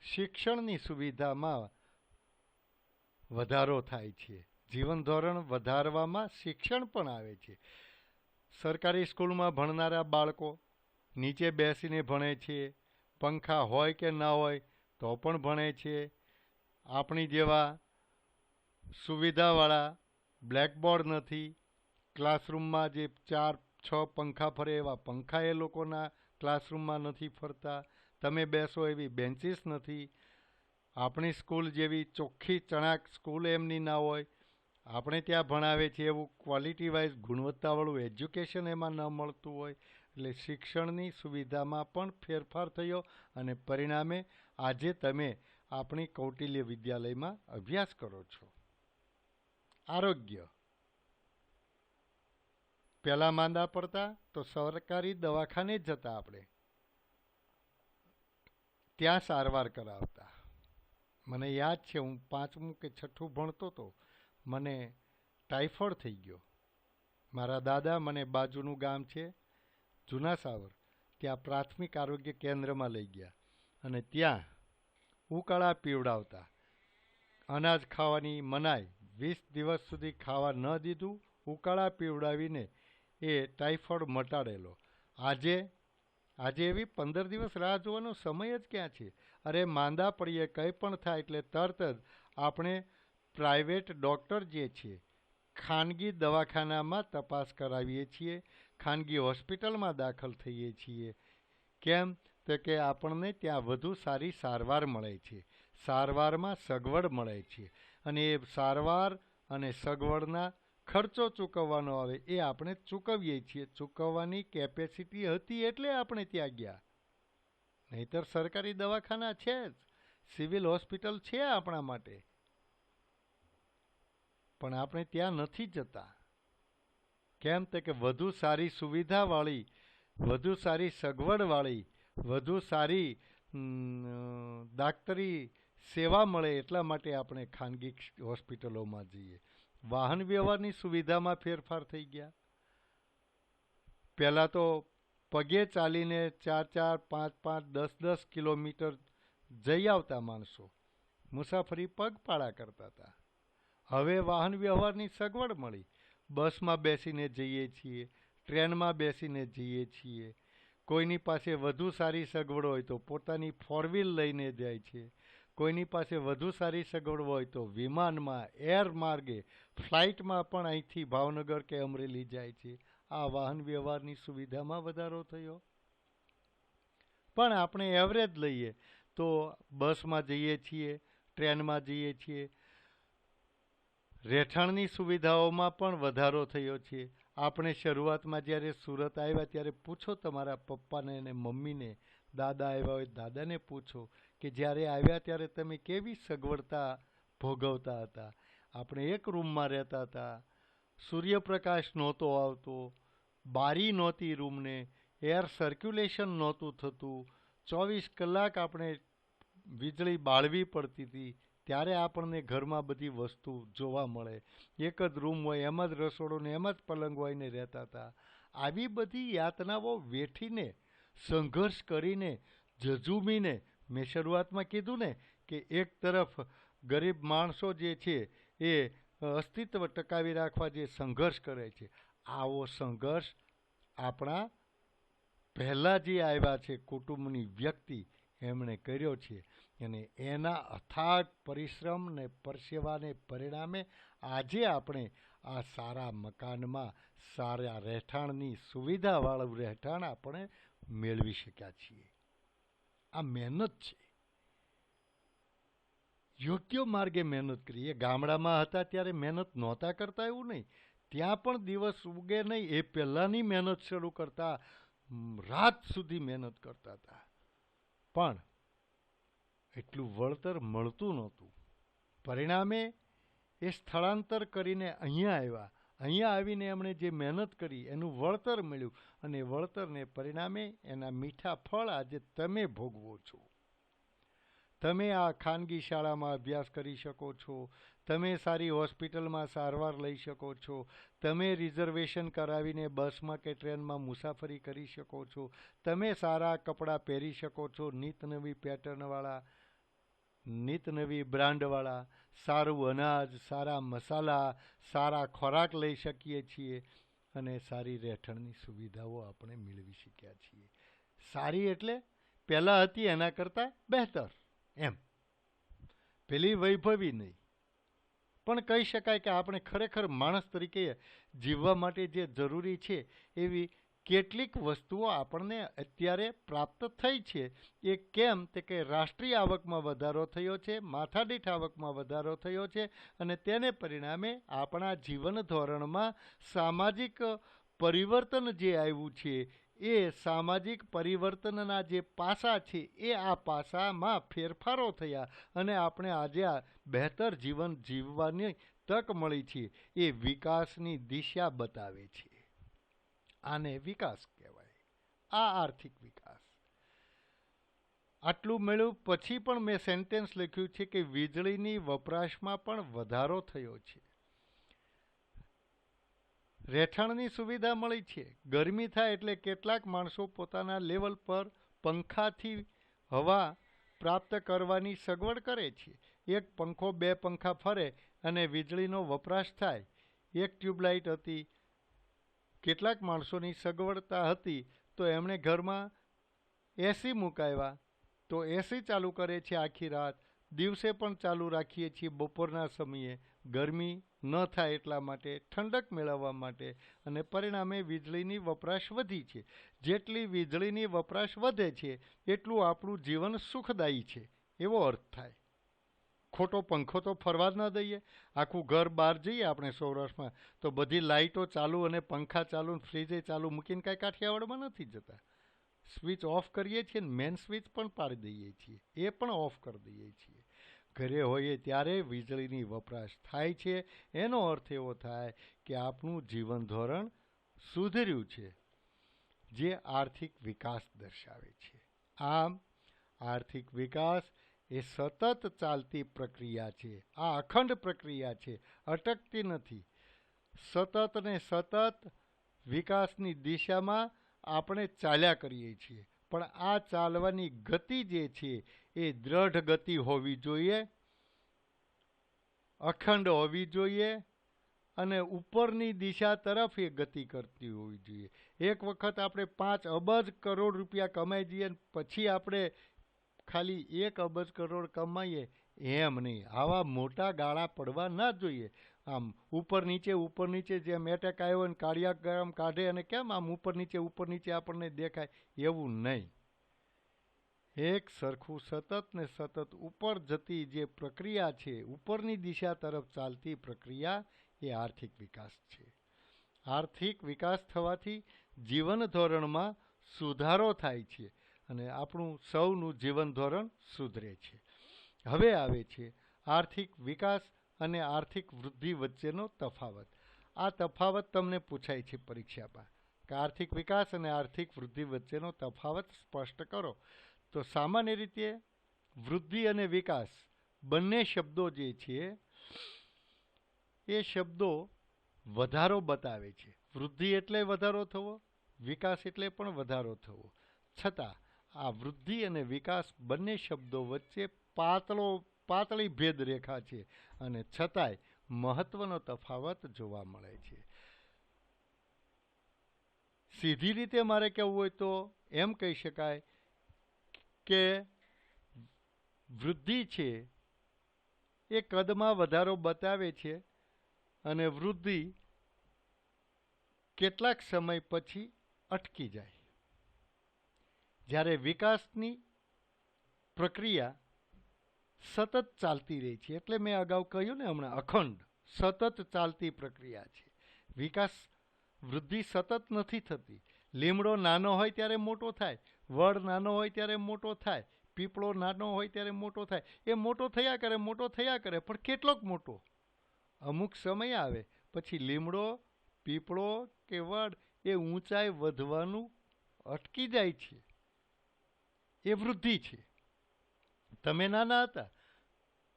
શિક્ષણની સુવિધામાં વધારો થાય છે. જીવન ધોરણ વધારવામાં શિક્ષણ પણ આવે છે. સરકારી સ્કૂલમાં ભણનારા બાળકો નીચે બેસીને ભણે છે, પંખા હોય કે ના હોય તો પણ ભણે છે. આપણી જેવા સુવિધાવાળા બ્લેકબોર્ડ નથી, ક્લાસરૂમમાં જે 4-6 પંખા ફરે એવા પંખા એ લોકોના ક્લાસરૂમમાં નથી ફરતા, તમે બેસો એવી બેન્ચીસ નથી. આપણી સ્કૂલ જેવી ચોખ્ખી ચણાક સ્કૂલ એમની ના હોય. આપણે ત્યાં ભણાવે છે એવું ક્વોલિટી વાઇઝ ગુણવત્તાવાળું એજ્યુકેશન એમાં ન મળતું હોય. એટલે શિક્ષણની સુવિધામાં પણ ફેરફાર થયો અને પરિણામે આજે તમે આપણી કૌટિલ્ય વિદ્યાલયમાં અભ્યાસ કરો છો. આરોગ્ય. પહેલાં માંદા પડતા તો સરકારી દવાખાને જ જતા આપણે, ત્યાં સારવાર કરાવતા. મને યાદ છે, હું 5મું કે 6ઠું ભણતો હતો, મને ટાઇફોઇડ થઈ ગયો. મારા દાદા મને બાજુનું ગામ છે જૂના સાવર, ત્યાં પ્રાથમિક આરોગ્ય કેન્દ્રમાં લઈ ગયા અને ત્યાં ઉકાળા પીવડાવતા. અનાજ ખાવાની મનાઈ, 20 દિવસ સુધી ખાવા ન દીધું, ઉકાળા પીવડાવીને એ ટાઇફોઇડ મટાડેલો. આજે એવી 15 દિવસ રાહ જોવાનો સમય જ ક્યાં છે? અરે માંદા પડીએ કંઈ પણ થાય એટલે તરત જ આપણે પ્રાઇવેટ ડૉક્ટર જે છે, ખાનગી દવાખાનામાં તપાસ કરાવીએ છીએ, ખાનગી હોસ્પિટલમાં દાખલ થઈએ છીએ. કેમ? તો કે આપણને ત્યાં વધુ સારી સારવાર મળે છે, સારવારમાં સગવડ મળે છે અને એ સારવાર અને સગવડના ખર્ચો ચૂકવવાનો આવે એ આપણે ચૂકવીએ છીએ. ચૂકવવાની કેપેસિટી હતી એટલે આપણે ત્યાં ગયા. નહીંતર સરકારી દવાખાના છે જ, સિવિલ હોસ્પિટલ છે આપણા માટે, પણ આપણે ત્યાં નથી જતા. કેમ? તો કે વધુ સારી સુવિધાવાળી, વધુ સારી સગવડવાળી, વધુ સારી ડાક્ટરી સેવા મળે એટલા માટે આપણે ખાનગી હોસ્પિટલોમાં જઈએ. વાહન વ્યવહારની સુવિધામાં ફેરફાર થઈ ગયા. પહેલાં તો પગે ચાલીને 4-4, 5-5, 10-10 કિલોમીટર જઈ આવતા માણસો, મુસાફરી પગપાળા કરતા હતા. હવે વાહન વ્યવહારની સગવડ મળી, બસમાં બેસીને જઈએ છીએ, ટ્રેનમાં બેસીને જઈએ છીએ. કોઈની પાસે વધુ સારી સગવડ હોય તો પોતાની 4 વ્હીલ લઈને જાય છે. કોઈની પાસે વધુ સારી સગવડ હોય તો વિમાનમાં, એર માર્ગે, ફ્લાઇટમાં પણ અહીંથી ભાવનગર કે અમરેલી જાય છે. આ વાહન વ્યવહારની સુવિધામાં વધારો થયો. પણ આપણે એવરેજ લઈએ તો બસમાં જઈએ છીએ, ટ્રેનમાં જઈએ છીએ. રહેઠાણની સુવિધાઓમાં પણ વધારો થયો છે. આપણે શરૂઆતમાં જ્યારે સુરત આવ્યા ત્યારે પૂછો તમારા પપ્પાને અને મમ્મીને, દાદા આવ્યા હોય દાદાને પૂછો કે જ્યારે આવ્યા ત્યારે તમે કેવી સગવડતા ભોગવતા હતા. આપણે એક રૂમમાં રહેતા હતા, સૂર્યપ્રકાશ નહોતો આવતો, બારી નહોતી રૂમને, એર સર્ક્યુલેશન નહોતું થતું, 24 કલાક આપણે વીજળી બાળવી પડતી હતી. ત્યારે આપણને ઘરમાં બધી વસ્તુ જોવા મળે. એક જ રૂમ હોય, એમાં જ રસોડું ને એમાં જ પલંગ હોય ને રહેતા હતા. આવી બધી યાતનાઓ વેઠીને, સંઘર્ષ કરીને, ઝઝૂમીને, મેં શરૂઆતમાં કીધું ને કે એક તરફ ગરીબ માણસો જે છે એ અસ્તિત્વ ટકાવી રાખવા જે સંઘર્ષ કરે છે, આવો સંઘર્ષ આપણા પહેલાં જે આવ્યા છે કુટુંબની વ્યક્તિ એમણે કર્યો છે અને એના અથાગ પરિશ્રમ ને પરસેવાને પરિણામે આજે આપણે આ સારા મકાનમાં સારા રહેઠાણની સુવિધાવાળું રહેઠાણ આપણે મેળવી શક્યા છીએ. આ મહેનત છે, યોગ્ય માર્ગે મહેનત કરી. એ ગામડામાં હતા ત્યારે મહેનત નહોતા કરતા એવું નહીં, ત્યાં પણ દિવસ ઉગે નહીં એ પહેલાંની મહેનત શરૂ કરતા, રાત સુધી મહેનત કરતા હતા. પણ એટલું વળતર મળતું નહોતું. પરિણામે એ સ્થળાંતર કરીને અહીંયા આવ્યા. અહીંયા આવીને એમણે જે મહેનત કરી એનું વળતર મળ્યું અને વળતરને પરિણામે એના મીઠા ફળ આજે તમે ભોગવો છો. તમે આ ખાનગી શાળામાં અભ્યાસ કરી શકો છો, તમે સારી હોસ્પિટલમાં સારવાર લઈ શકો છો, તમે રિઝર્વેશન કરાવીને બસમાં કે ટ્રેનમાં મુસાફરી કરી શકો છો, તમે સારા કપડાં પહેરી શકો છો, નીત નવી પેટર્નવાળા. નિત નવી બ્રાન્ડવાળા સારું અનાજ, સારા મસાલા, સારા ખોરાક લઈ શકીએ છીએ અને સારી રહેઠાણની સુવિધાઓ આપણે મેળવી શક્યા છીએ. સારી એટલે પહેલાં હતી એના કરતાં બહેતર એમ. પેલી વૈભવી નહીં, પણ કહી શકાય કે આપણે ખરેખર માણસ તરીકે જીવવા માટે જે જરૂરી છે એવી કેટલીક વસ્તુઓ આપણને અત્યારે પ્રાપ્ત થઈ છે. એ કેમ તે કે રાષ્ટ્રીય આવકમાં વધારો થયો છે, માથાદીઠ આવકમાં વધારો થયો છે અને તેને પરિણામે આપણા જીવન ધોરણમાં સામાજિક પરિવર્તન જે આવ્યું છે એ સામાજિક પરિવર્તનના જે પાસા છે એ આ પાસામાં ફેરફારો થયા અને આપણે આજે આ બહેતર જીવન જીવવાની તક મળી છે. એ વિકાસની દિશા બતાવે છે. આને વિકાસ કહેવાય. આ આર્થિક વિકાસ. આટલું મળ્યું પછી પણ મેં સેન્ટેન્સ લખ્યું છે કે વીજળીની વપરાશમાં પણ વધારો થયો છે. રહેઠાણની સુવિધા મળી છે. ગરમી થાય એટલે કેટલાક માણસો પોતાના લેવલ પર પંખાથી હવા પ્રાપ્ત કરવાની સગવડ કરે છે. એક પંખો, બે પંખા ફરે અને વીજળીનો વપરાશ થાય. એક ટ્યુબલાઇટ હતી, કેટલાક માણસોની સગવડતા હતી તો એમણે ઘરમાં એસી મુકાવ્યા તો એસી ચાલુ કરે છે આખી રાત. દિવસે પણ ચાલુ રાખીએ છીએ બપોરના સમયે, ગરમી ન થાય એટલા માટે, ઠંડક મેળવવા માટે અને પરિણામે વીજળીની વપરાશ વધી છે. જેટલી વીજળીની વપરાશ વધે છે એટલું આપણું જીવન સુખદાયી છે એવો અર્થ થાય. ખોટો પંખો તો ફરવા જ ન દઈએ. આખું ઘર બહાર જઈએ આપણે સૌરાષ્ટ્રમાં તો બધી લાઇટો ચાલુ અને પંખા ચાલુ, ફ્રીજે ચાલુ મૂકીને કાંઈ કાઠિયાવાડમાં નથી જતા. સ્વિચ ઓફ કરીએ છીએ ને મેન સ્વિચ પણ પાડી દઈએ છીએ, એ પણ ઓફ કરી દઈએ છીએ. ઘરે હોઈએ ત્યારે વીજળીની વપરાશ થાય છે. એનો અર્થ એવો થાય કે આપણું જીવન ધોરણ સુધર્યું છે, જે આર્થિક વિકાસ દર્શાવે છે. આમ આર્થિક વિકાસ એ સતત ચાલતી પ્રક્રિયા છે. આ અખંડ પ્રક્રિયા છે, અટકતી નથી. સતત ને સતત વિકાસની દિશામાં આપણે ચાલ્યા કરીએ છીએ. પણ આ ચાલવાની ગતિ જે છે એ દ્રઢ ગતિ હોવી જોઈએ, અખંડ હોવી જોઈએ અને ઉપરની દિશા તરફ એ ગતિ કરતી હોવી જોઈએ. એક વખત આપણે 5 અબજ કરોડ રૂપિયા કમાઈ દઈએ પછી આપણે ખાલી 1 અબજ કરોડ કમાઈએ એમ નહીં. આવા મોટા ગાળા પડવા ના જોઈએ. આમ ઉપર નીચે જેમ એટેક આવ્યો અને કાર્ડિયાગ્રામ કાઢે અને કેમ આમ ઉપર નીચે આપણને દેખાય એવું નહીં. એક સરખું સતત ને સતત ઉપર જતી જે પ્રક્રિયા છે, ઉપરની દિશા તરફ ચાલતી પ્રક્રિયા એ આર્થિક વિકાસ છે. આર્થિક વિકાસ થવાથી જીવન ધોરણમાં સુધારો થાય છે અને આપણું સૌનું જીવન ધોરણ સુધરે છે. હવે આવે છે આર્થિક વિકાસ અને આર્થિક વૃદ્ધિ વચ્ચેનો તફાવત. આ તફાવત તમને પૂછાય છે પરીક્ષામાં કે આર્થિક વિકાસ અને આર્થિક વૃદ્ધિ વચ્ચેનો તફાવત સ્પષ્ટ કરો. તો સામાન્ય રીતે વૃદ્ધિ અને વિકાસ બંને શબ્દો જે છે એ શબ્દો વધારો બતાવે છે. વૃદ્ધિ એટલે વધારો થવો, વિકાસ એટલે પણ વધારો થવો. છતાં આ વૃદ્ધિ અને વિકાસ બંને શબ્દો વચ્ચે પાતળી ભેદરેખા છે અને છતાંય મહત્વનો તફાવત જોવા મળે છે. સીધી રીતે મારે કહેવું હોય તો એમ કહી શકાય કે વૃદ્ધિ છે એ કદમાં વધારો બતાવે છે અને વૃદ્ધિ કેટલાક સમય પછી અટકી જાય. જ્યારે વિકાસની પ્રક્રિયા સતત ચાલતી રહે છે. એટલે મેં અગાઉ કહ્યું ને હમણાં અખંડ સતત ચાલતી પ્રક્રિયા છે. વિકાસ વૃદ્ધિ સતત નથી થતી. લીમડો નાનો હોય ત્યારે મોટો થાય, વડ નાનો હોય ત્યારે મોટો થાય, પીપળો નાનો હોય ત્યારે મોટો થાય. એ મોટો થયા કરે પણ કેટલોક મોટો? અમુક સમય આવે પછી લીમડો, પીપળો કે વડ એ ઊંચાઈ વધવાનું અટકી જાય છે. એ વૃદ્ધિ છે. તમે નાના હતા,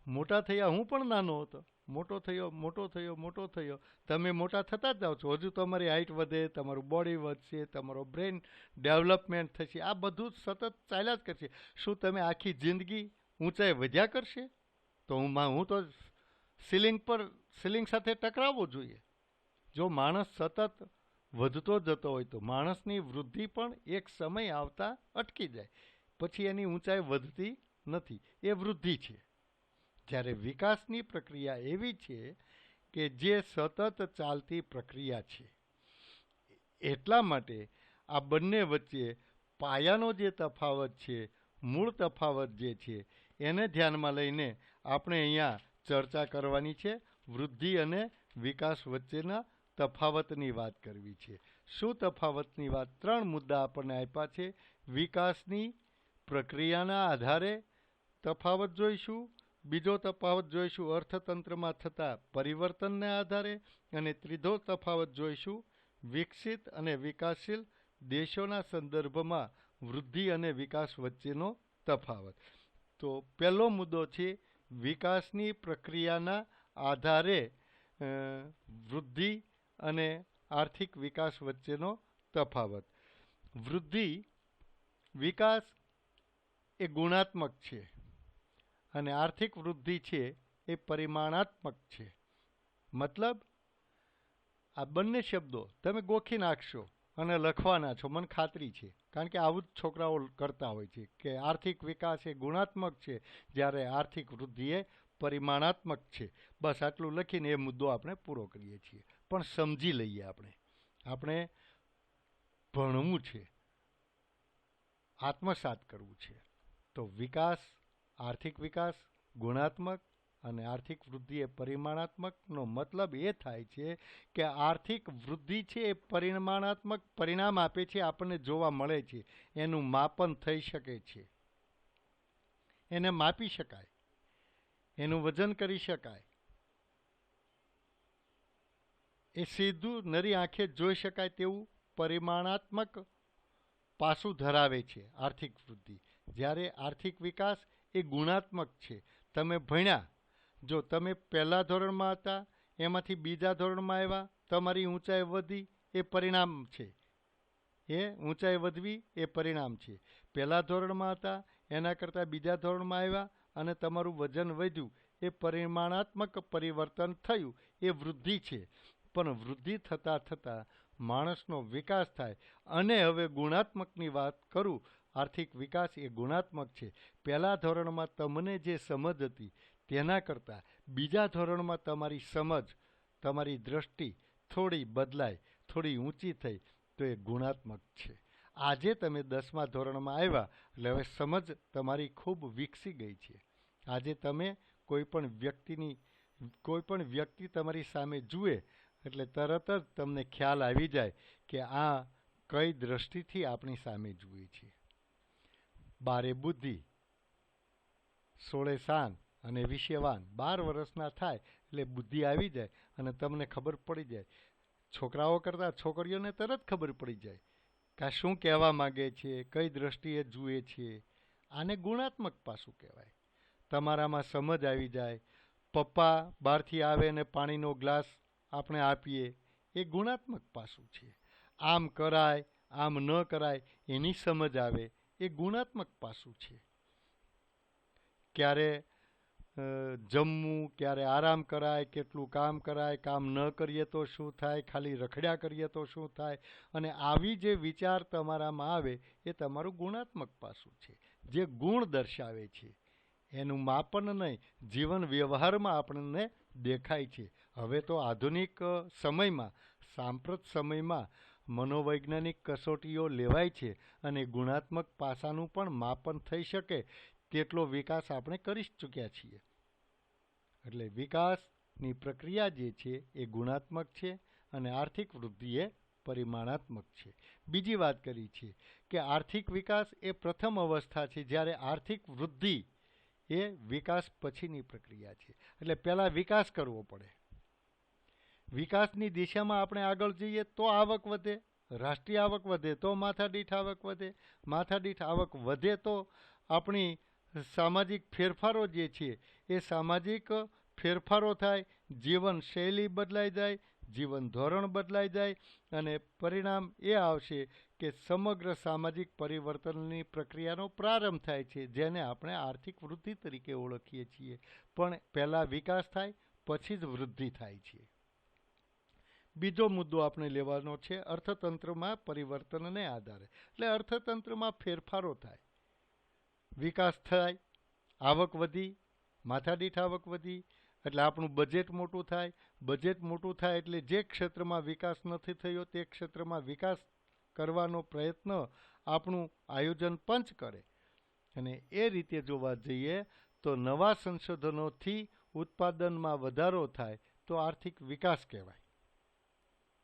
મોટા થયા, હું પણ નાનો હતો, મોટો થયો. તમે મોટા થતા જ જાઓ છો. હજુ તમારી હાઇટ વધે, તમારું બોડી વધશે, તમારો બ્રેન ડેવલપમેન્ટ થશે. આ બધું સતત ચાલ્યા જ કરશે. શું તમે આખી જિંદગી ઊંચાઈ વધ્યા કરશે તો હું તો સીલિંગ સાથે ટકરાવવો જોઈએ. જો માણસ સતત વધતો જતો હોય તો માણસની વૃદ્ધિ પણ એક સમય આવતા અટકી જાય, પછી એની ઊંચાઈ વધતી નથી, એ વૃદ્ધિ છે. જ્યારે વિકાસની પ્રક્રિયા એવી છે કે જે સતત ચાલતી પ્રક્રિયા છે. એટલા માટે આ બંને વચ્ચે પાયાનો જે તફાવત છે, મૂળ તફાવત જે છે, એને ધ્યાનમાં લઈને આપણે અહીંયા ચર્ચા કરવાની છે. વૃદ્ધિ અને વિકાસ વચ્ચેના તફાવતની વાત કરવી છે. શું તફાવતની વાત? 3 મુદ્દા આપણને આપ્યા છે. વિકાસની પ્રક્રિયાના આધારે તફાવત જોઈશું, બીજો તફાવત જોઈશું અર્થતંત્રમાં થતા પરિવર્તનને આધારે, અને ત્રીજો તફાવત જોઈશું વિકસિત અને વિકાસશીલ દેશોના સંદર્ભમાં વૃદ્ધિ અને વિકાસ વચ્ચેનો તફાવત. તો પહેલો મુદ્દો છે વિકાસની પ્રક્રિયાના આધારે વૃદ્ધિ અને આર્થિક વિકાસ વચ્ચેનો તફાવત. વૃદ્ધિ વિકાસ એ ગુણાત્મક છે અને આર્થિક વૃદ્ધિ છે એ પરિમાણાત્મક છે. મતલબ આ બંને શબ્દો તમે ગોખી નાખશો અને લખવાના છો, મને ખાતરી છે, કારણ કે આવું જ છોકરાઓ કરતા હોય છે કે આર્થિક વિકાસ એ ગુણાત્મક છે, જ્યારે આર્થિક વૃદ્ધિ એ પરિમાણાત્મક છે. બસ આટલું લખીને એ મુદ્દો આપણે પૂરો કરીએ છીએ. પણ સમજી લઈએ, આપણે ભણવું છે, આત્મસાત કરવું છે. તો વિકાસ, આર્થિક વિકાસ ગુણાત્મક અને આર્થિક વૃદ્ધિ એ પરિમાણાત્મકનો મતલબ એ થાય છે કે આર્થિક વૃદ્ધિ છે એ પરિમાણાત્મક પરિણામ આપે છે, આપણને જોવા મળે છે, એનું માપન થઈ શકે છે, એને માપી શકાય, એનું વજન કરી શકાય, એ સીધું નરી આંખે જોઈ શકાય તેવું પરિમાણાત્મક પાસું ધરાવે છે આર્થિક વૃદ્ધિ. જ્યારે આર્થિક વિકાસ એ ગુણાત્મક છે. તમે ભણ્યા, જો તમે પહેલા ધોરણમાં હતા, એમાંથી બીજા ધોરણમાં આવ્યા, તમારી ઊંચાઈ વધી, એ પરિણામ છે. એ ઊંચાઈ વધવી એ પરિણામ છે. પહેલા ધોરણમાં હતા, એના કરતાં બીજા ધોરણમાં આવ્યા અને તમારું વજન વધ્યું, એ પરિમાણાત્મક પરિવર્તન થયું, એ વૃદ્ધિ છે. પણ વૃદ્ધિ થતાં થતાં માણસનો વિકાસ થાય. અને હવે ગુણાત્મકની વાત કરું, આર્થિક વિકાસ એ ગુણાત્મક છે. પહેલા ધોરણમાં તમને જે સમજ હતી તેના કરતાં બીજા ધોરણમાં તમારી સમજ, તમારી દ્રષ્ટિ થોડી બદલાય, થોડી ઊંચી થઈ, તો એ ગુણાત્મક છે. આજે તમે 10મા ધોરણમાં આવ્યા એટલે હવે સમજ તમારી ખૂબ વિકસી ગઈ છે. આજે તમે કોઈ પણ વ્યક્તિ તમારી સામે જુએ એટલે તરત જ તમને ખ્યાલ આવી જાય કે આ કઈ દ્રષ્ટિથી આપણી સામે જુએ છે. 12 બુદ્ધિ, 16 શાન અને 20 વાન. 12 વર્ષના થાય એટલે બુદ્ધિ આવી જાય અને તમને ખબર પડી જાય. છોકરાઓ કરતાં છોકરીઓને તરત ખબર પડી જાય કે આ શું કહેવા માંગે છે, કઈ દ્રષ્ટિએ જુએ છે. આને ગુણાત્મક પાસું કહેવાય. તમારામાં સમજ આવી જાય. પપ્પા બહારથી આવે ને પાણીનો ગ્લાસ આપણે આપીએ, એ ગુણાત્મક પાસું છે. આમ કરાય, આમ ન કરાય, એની સમજ આવે, એ ગુણાત્મક પાસું છે. ક્યારે જમવું, ક્યારે આરામ કરાય, કેટલું કામ કરાય, કામ ન કરીએ તો શું થાય, ખાલી રખડ્યા કરીએ તો શું થાય, અને આવી જે વિચાર તમારામાં આવે એ તમારું ગુણાત્મક પાસું છે, જે ગુણ દર્શાવે છે. એનું માપન નહીં, જીવન વ્યવહારમાં આપણને દેખાય છે. હવે તો આધુનિક સમયમાં, સાંપ્રત સમયમાં મનોવૈજ્ઞાનિક કસોટીઓ લેવાય છે અને ગુણાત્મક પાસાનું પણ માપન થઈ શકે તેટલો વિકાસ આપણે કરી ચૂક્યા છીએ. એટલે વિકાસની પ્રક્રિયા જે છે એ ગુણાત્મક છે અને આર્થિક વૃદ્ધિ એ પરિમાણાત્મક છે. બીજી વાત કરી છે કે આર્થિક વિકાસ એ પ્રથમ અવસ્થા છે, જ્યારે આર્થિક વૃદ્ધિ એ વિકાસ પછીની પ્રક્રિયા છે. એટલે પહેલા વિકાસ કરવો પડે. વિકાસની દિશામાં આપણે આગળ જઈએ તો આવક વધે, રાષ્ટ્રીય આવક વધે તો માથાદીઠ આવક વધે, માથાદીઠ આવક વધે તો આપણી સામાજિક ફેરફારો જે છે એ સામાજિક ફેરફારો થાય, જીવન શૈલી બદલાઈ જાય, જીવન ધોરણ બદલાઈ જાય અને પરિણામ એ આવશે કે સમગ્ર સામાજિક પરિવર્તનની પ્રક્રિયાનો પ્રારંભ થાય છે, જેને આપણે આર્થિક વૃદ્ધિ તરીકે ઓળખીએ છીએ. પણ પહેલાં વિકાસ થાય પછી જ વૃદ્ધિ થાય છે. બીજો મુદ્દો આપણે લેવાનો છે અર્થતંત્રમાં પરિવર્તનને આધારે. એટલે અર્થતંત્રમાં ફેરફારો થાય, વિકાસ થાય, આવક વધી, માથાદીઠ આવક વધી એટલે આપણું બજેટ મોટું થાય. બજેટ મોટું થાય એટલે જે ક્ષેત્રમાં વિકાસ નથી થયો તે ક્ષેત્રમાં વિકાસ કરવાનો પ્રયત્ન આપણું આયોજન પંચ કરે. અને એ રીતે જોવા જઈએ તો નવા સંશોધનોથી ઉત્પાદનમાં વધારો થાય તો આર્થિક વિકાસ કહેવાય.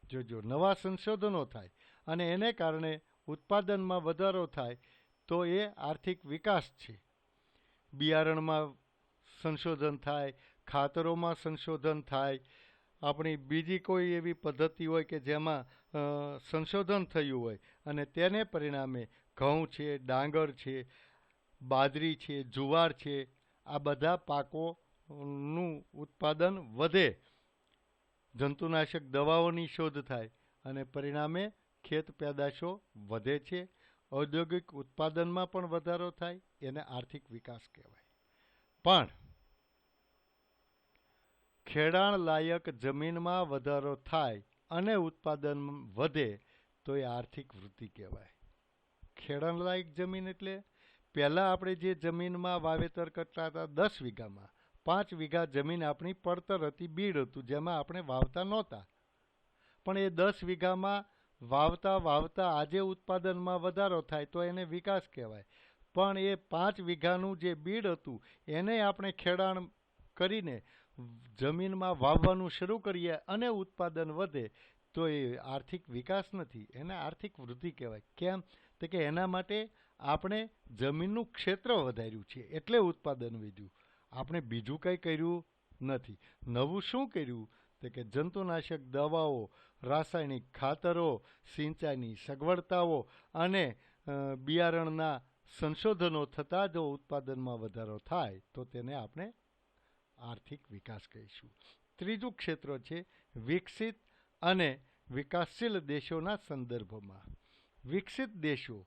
જોજો, નવા સંશોધનો થાય અને એને કારણે ઉત્પાદનમાં વધારો થાય તો એ આર્થિક વિકાસ છે. બિયારણમાં સંશોધન થાય, ખાતરોમાં સંશોધન થાય, આપણી બીજી કોઈ એવી પદ્ધતિ હોય કે જેમાં સંશોધન થયું હોય અને તેને પરિણામે ઘઉં છે, ડાંગર છે, બાજરી છે, જુવાર છે, આ બધા પાકોનું ઉત્પાદન વધે, જંતુનાશક દવાઓની શોધ થાય અને પરિણામે ખેત પેદાશો વધે છે. ઔદ્યોગિક ઉત્પાદનમાં પણ વધારો થાય, એને આર્થિક વિકાસ કહેવાય. પણ ખેડાણ લાયક જમીનમાં વધારો થાય અને ઉત્પાદન વધે તો એ આર્થિક વૃદ્ધિ કહેવાય. ખેડાણ લાયક જમીન એટલે પહેલાં આપણે જે જમીનમાં વાવેતર કરતા હતા 10 વીઘામાં 5 વીઘા જમીન આપણી પડતર હતી, બીડ હતું, જેમાં આપણે વાવતા નહોતા. પણ એ 10 વીઘામાં વાવતા આજે ઉત્પાદનમાં વધારો થાય તો એને વિકાસ કહેવાય. પણ એ 5 વીઘાનું જે બીડ હતું એને આપણે ખેડાણ કરીને જમીનમાં વાવવાનું શરૂ કરીએ અને ઉત્પાદન વધે તો એ આર્થિક વિકાસ નથી, એને આર્થિક વૃદ્ધિ કહેવાય. કેમ? તો કે એના માટે આપણે જમીનનું ક્ષેત્ર વધાર્યું છે એટલે ઉત્પાદન વધ્યું. આપણે બીજું કંઈ કર્યું નથી. નવું શું કર્યું? તો કે જંતુનાશક દવાઓ, રાસાયણિક ખાતરો, સિંચાઈની સગવડતાઓ અને બિયારણના સંશોધનો થતાં જો ઉત્પાદનમાં વધારો થાય તો તેને આપણે આર્થિક વિકાસ કહીશું. ત્રીજું ક્ષેત્ર છે વિકસિત અને વિકાસશીલ દેશોના સંદર્ભમાં. વિકસિત દેશો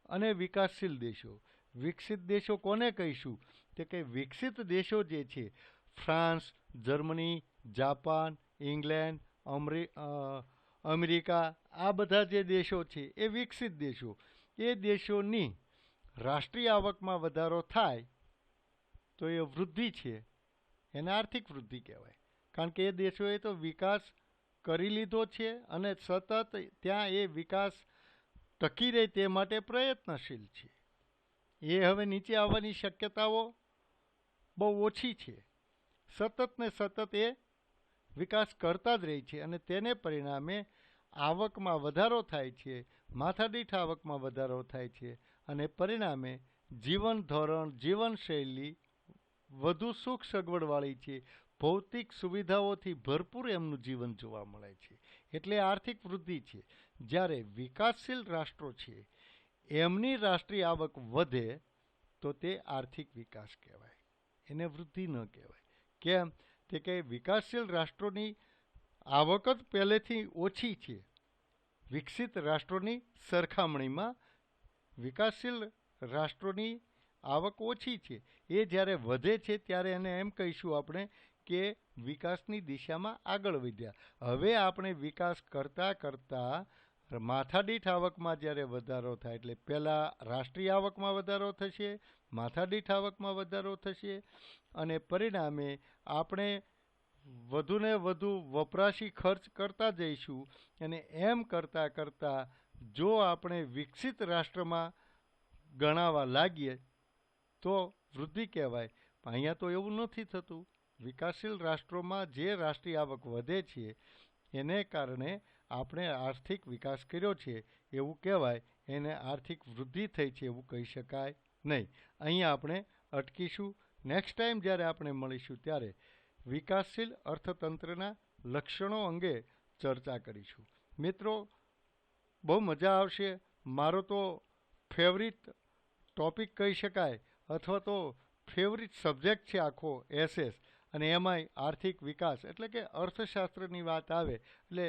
અને વિકાસશીલ દેશો. વિકસિત દેશો કોને કહીશું? તો કે વિકસિત દેશો જે છે France, Germany, Japan, England, America, આ બધા જે દેશો છે એ વિકસિત દેશો. એ દેશોની રાષ્ટ્રીય આવકમાં વધારો થાય તો એ વૃદ્ધિ છે, એને આર્થિક વૃદ્ધિ કહેવાય. કારણ કે એ દેશોએ તો વિકાસ કરી લીધો છે અને સતત ત્યાં એ વિકાસ ટકી રહે તે માટે પ્રયત્નશીલ છે. એ હવે નીચે આવવાની શક્યતાઓ બહુ ઓછી છે. સતત ને સતત એ વિકાસ કરતા જ રહે છે અને તેને પરિણામે આવકમાં વધારો થાય છે, માથાદીઠ આવકમાં વધારો થાય છે અને પરિણામે જીવન ધોરણ, જીવનશૈલી વધુ સુખ સગવડવાળી છે. ભૌતિક સુવિધાઓથી ભરપૂર એમનું જીવન જોવા મળે છે. એટલે આર્થિક વૃદ્ધિ છે. જ્યારે વિકાસશીલ રાષ્ટ્રો છે એમની રાષ્ટ્રીય આવક વધે તો તે આર્થિક વિકાસ કહેવાય, એને વૃદ્ધિ ન કહેવાય. કેમ? તે કે વિકાસશીલ રાષ્ટ્રોની આવક જ પહેલેથી ઓછી છે. વિકસિત રાષ્ટ્રોની સરખામણીમાં વિકાસશીલ રાષ્ટ્રોની આવક ઓછી છે. એ જ્યારે વધે છે ત્યારે એને એમ કહીશું આપણે કે વિકાસની દિશામાં આગળ વધ્યા. હવે આપણે વિકાસ કરતાં માથાદીઠ આવકમાં જ્યારે વધારો થાય એટલે પહેલાં રાષ્ટ્રીય આવકમાં વધારો થશે, માથાદીઠ આવકમાં વધારો થશે અને પરિણામે આપણે વધુને વધુ વપરાશી ખર્ચ કરતા જઈશું અને એમ કરતાં જો આપણે વિકસિત રાષ્ટ્રમાં ગણાવા લાગીએ તો વૃદ્ધિ કહેવાય. અહીંયા તો એવું નથી થતું. વિકાસશીલ રાષ્ટ્રોમાં જે રાષ્ટ્રીય આવક વધે છે એને કારણે આપણે આર્થિક વિકાસ કર્યો છે એવું કહેવાય, એને આર્થિક વૃદ્ધિ થઈ છે એવું કહી શકાય નહીં. અહીંયા આપણે અટકીશું. નેક્સ્ટ ટાઈમ જ્યારે આપણે મળીશું ત્યારે વિકાસશીલ અર્થતંત્રના લક્ષણો અંગે ચર્ચા કરીશું. મિત્રો, બહુ મજા આવશે. મારો તો ફેવરિટ ટોપિક કહી શકાય અથવા તો ફેવરિટ સબ્જેક્ટ છે આખો એસએસ. અને એમાંય આર્થિક વિકાસ એટલે કે અર્થશાસ્ત્રની વાત આવે એટલે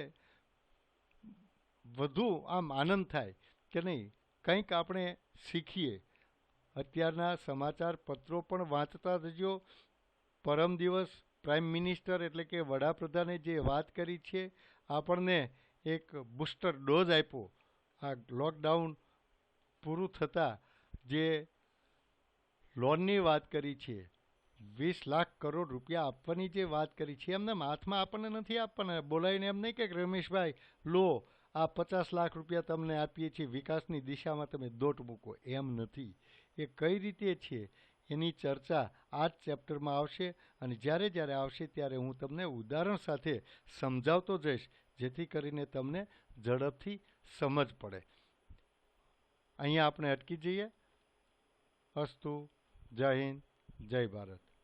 વધુ આમ આનંદ થાય કે નહીં, કંઈક આપણે શીખીએ. અત્યારના સમાચાર પત્રો પણ વાંચતા જજો. પરમ દિવસ પ્રાઇમ મિનિસ્ટર એટલે કે વડાપ્રધાને જે વાત કરી છે, આપણને એક બુસ્ટર ડોઝ આપ્યો આ લોકડાઉન પૂરું થતાં. જે લોનની વાત કરી છે, 20 લાખ કરોડ રૂપિયા આપવાની જે વાત કરી છે, એમને હાથમાં આપણને નથી આપવાના. બોલાવીને એમ નહીં કે રમેશભાઈ લો આ 50 લાખ રૂપિયા તમને આપીએ છીએ, વિકાસની દિશામાં તમે દોટ મૂકો. એમ નથી. એ કઈ રીતે છે એની ચર્ચા આ જ ચેપ્ટરમાં આવશે. અને જ્યારે જ્યારે આવશે ત્યારે હું તમને ઉદાહરણ સાથે સમજાવતો જઈશ, જેથી કરીને તમને ઝડપથી સમજ પડે. અહીંયા આપણે અટકી જઈએ. અસ્તુ. જય હિન્દ, જય ભારત.